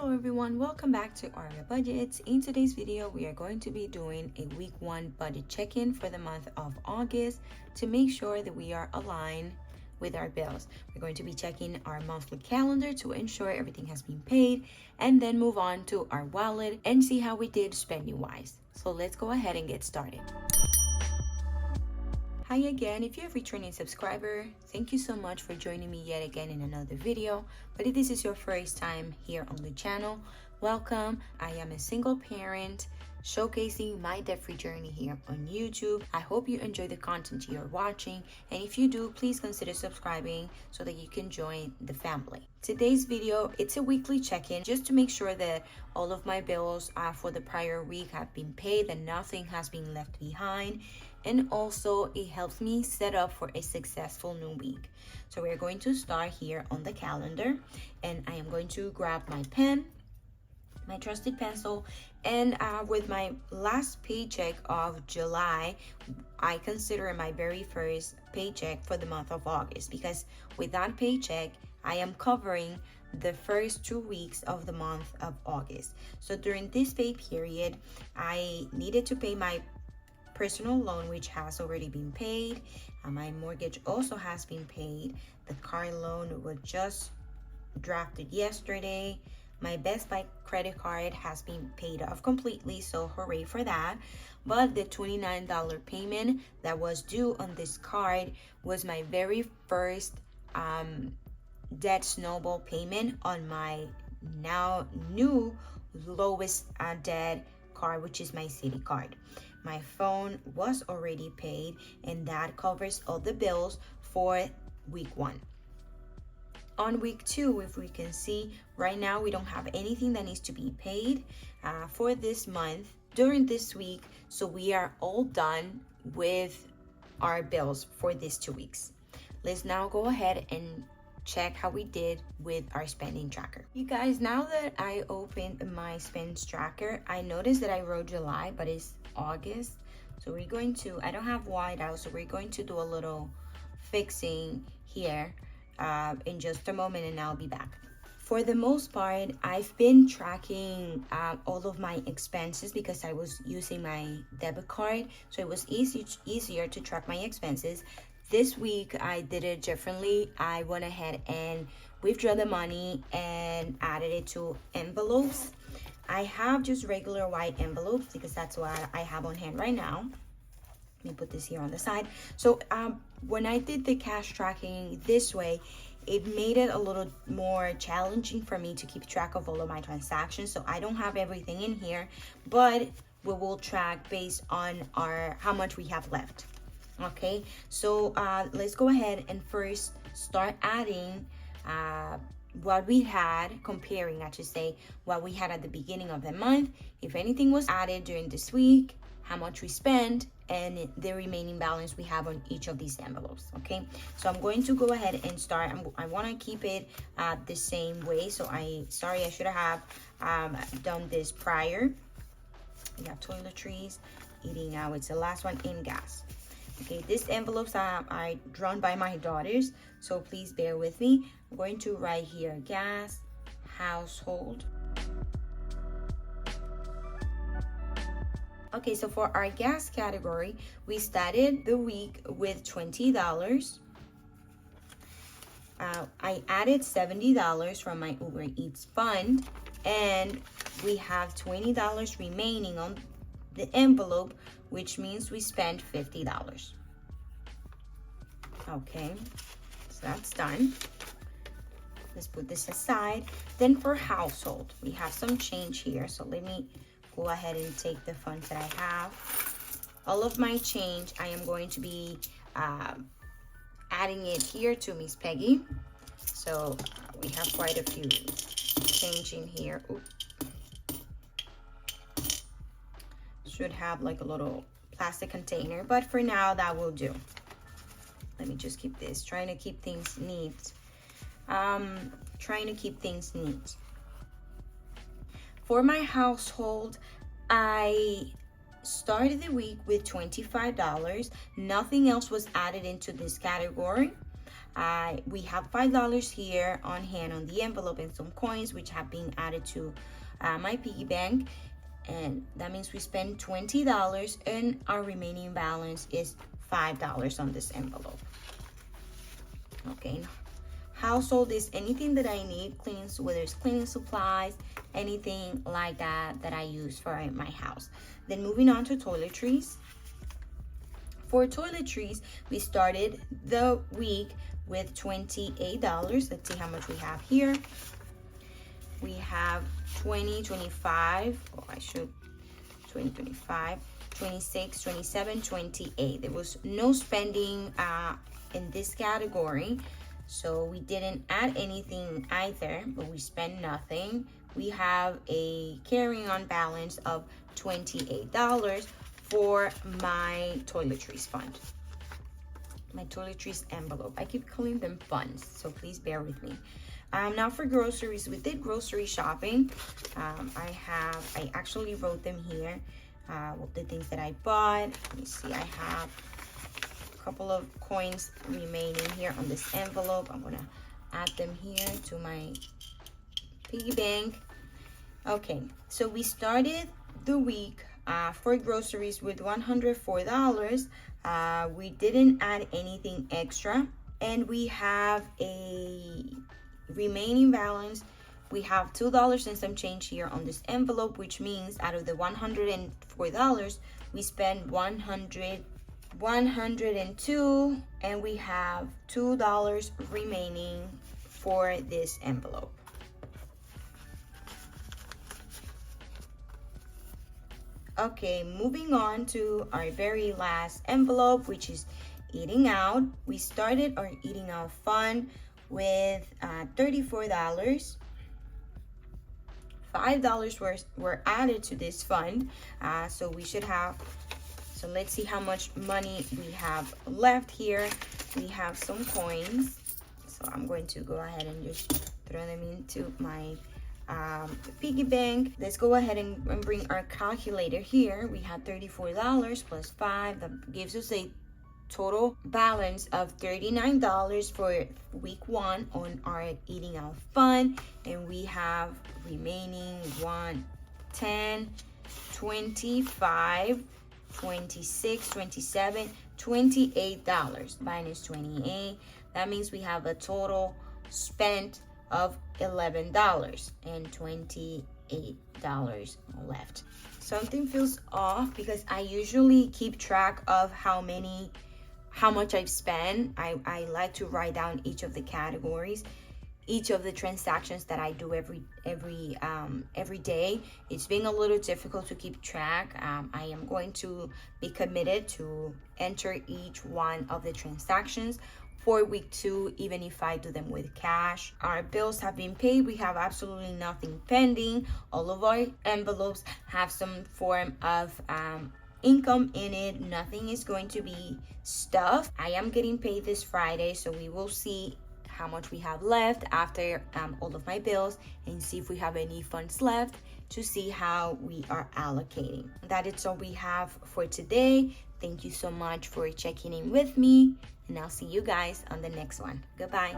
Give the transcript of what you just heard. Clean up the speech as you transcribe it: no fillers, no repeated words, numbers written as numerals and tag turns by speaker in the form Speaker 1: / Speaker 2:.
Speaker 1: Hello everyone, welcome back to Aria Budgets. In today's video, we are going to be doing a week 1 budget check-in for the month of August to make sure that we are aligned with our bills. We're going to be checking our monthly calendar to ensure everything has been paid and then move on to our wallet and see how we did spending wise. So let's go ahead and get started. Hi again, if you're a returning subscriber, thank you so much for joining me yet again in another video. But if this is your first time here on the channel, welcome. I am a single parent showcasing my debt-free journey here on YouTube. I hope you enjoy the content you're watching, and if you do, please consider subscribing so that you can join the family. Today's video, it's a weekly check-in just to make sure that all of my bills for the prior week have been paid and nothing has been left behind. And also it helps me set up for a successful new week. So we're going to start here on the calendar, and I am going to grab my pen, my trusted pencil, and with my last paycheck of July, I consider my very first paycheck for the month of August, because with that paycheck I am covering the first 2 weeks of the month of August. So during this pay period, I needed to pay my personal loan, which has already been paid. My mortgage also has been paid. The car loan was just drafted yesterday. My Best Buy credit card has been paid off completely, so hooray for that. But the $29 payment that was due on this card was my very first debt snowball payment on my now new lowest debt card, which is my city card. My phone was already paid, and that covers all the bills for week 1. On week 2, if we can see, right now we don't have anything that needs to be paid for this month during this week. So we are all done with our bills for these 2 weeks. Let's now go ahead and check how we did with our spending tracker. You guys, now that I opened my spends tracker, I noticed that I wrote July, but it's August. So we're going to, I don't have white out, so we're going to do a little fixing here in just a moment, and I'll be back. For the most part, I've been tracking all of my expenses because I was using my debit card, so it was easier to track my expenses. This week I did it differently. I went ahead and withdrew the money and added it to envelopes. I have just regular white envelopes because that's what I have on hand right now. Let me put this here on the side. So when I did the cash tracking this way, it made it a little more challenging for me to keep track of all of my transactions. So I don't have everything in here, but we will track based on how much we have left. Okay, so let's go ahead and first start adding what we had, comparing, I should say, what we had at the beginning of the month, if anything was added during this week, how much we spent, and the remaining balance we have on each of these envelopes. Okay, so I'm going to go ahead and start. I want to keep it the same way, so I should have done this prior. We have toiletries, eating out, it's the last one, in gas. Okay, these envelopes are drawn by my daughters, so please bear with me. I'm going to write here gas, household. Okay, so for our gas category, we started the week with $20. I added $70 from my Uber Eats fund, and we have $20 remaining on the envelope, which means we spent $50. Okay, so that's done. Let's put this aside. Then for household, we have some change here, so let me go ahead and take the funds that I have. All of my change, I am going to be adding it here to Miss Peggy. So we have quite a few change in here. Ooh. Should have like a little plastic container, but for now that will do. Let me just keep this, trying to keep things neat. For my household, I started the week with $25. Nothing else was added into this category. We have $5 here on hand on the envelope and some coins which have been added to my piggy bank, and that means we spend $20 and our remaining balance is $5 on this envelope. Okay, household is anything that I need, cleaning, whether it's cleaning supplies, anything like that that I use for my house. Then moving on to toiletries. For toiletries, we started the week with $28. Let's see how much we have here. We have 20, 25, oh, I should, 20, 25, 26, 27, 28. There was no spending in this category, so we didn't add anything either, but we spent nothing. We have a carrying on balance of $28 for my toiletries fund. My toiletries envelope. I keep calling them funds, so please bear with me. Now for groceries, we did grocery shopping. I actually wrote them here, the things that I bought. Let me see, I have a couple of coins remaining here on this envelope. I'm gonna add them here to my piggy bank. Okay, so we started the week for groceries with $104. We didn't add anything extra, and we have a remaining balance. We have $2 and some change here on this envelope, which means out of the $104 we spend $102, and we have $2 remaining for this envelope. Okay, moving on to our very last envelope, which is eating out. We started our eating out fund with $34. $5 were added to this fund, so we should have, so let's see how much money we have left here. We have some coins, so I'm going to go ahead and just throw them into my piggy bank. Let's go ahead and bring our calculator here. We had $34 plus 5, that gives us a total balance of $39 for week 1 on our eating out fund, and we have remaining 1, 10, 25, 26, 27, $28 minus 28. That means we have a total spent of $11 and $28 left. Something feels off because I usually keep track of how much I've spent. I like to write down each of the categories, each of the transactions that I do every day. It's been a little difficult to keep track. I am going to be committed to enter each one of the transactions for week 2, even if I do them with cash. Our bills have been paid. We have absolutely nothing pending. All of our envelopes have some form of income in it. Nothing is going to be stuffed. I am getting paid this Friday, so we will see how much we have left after all of my bills, and see if we have any funds left to see how we are allocating. That is all we have for today. Thank you so much for checking in with me, and I'll see you guys on the next one. Goodbye.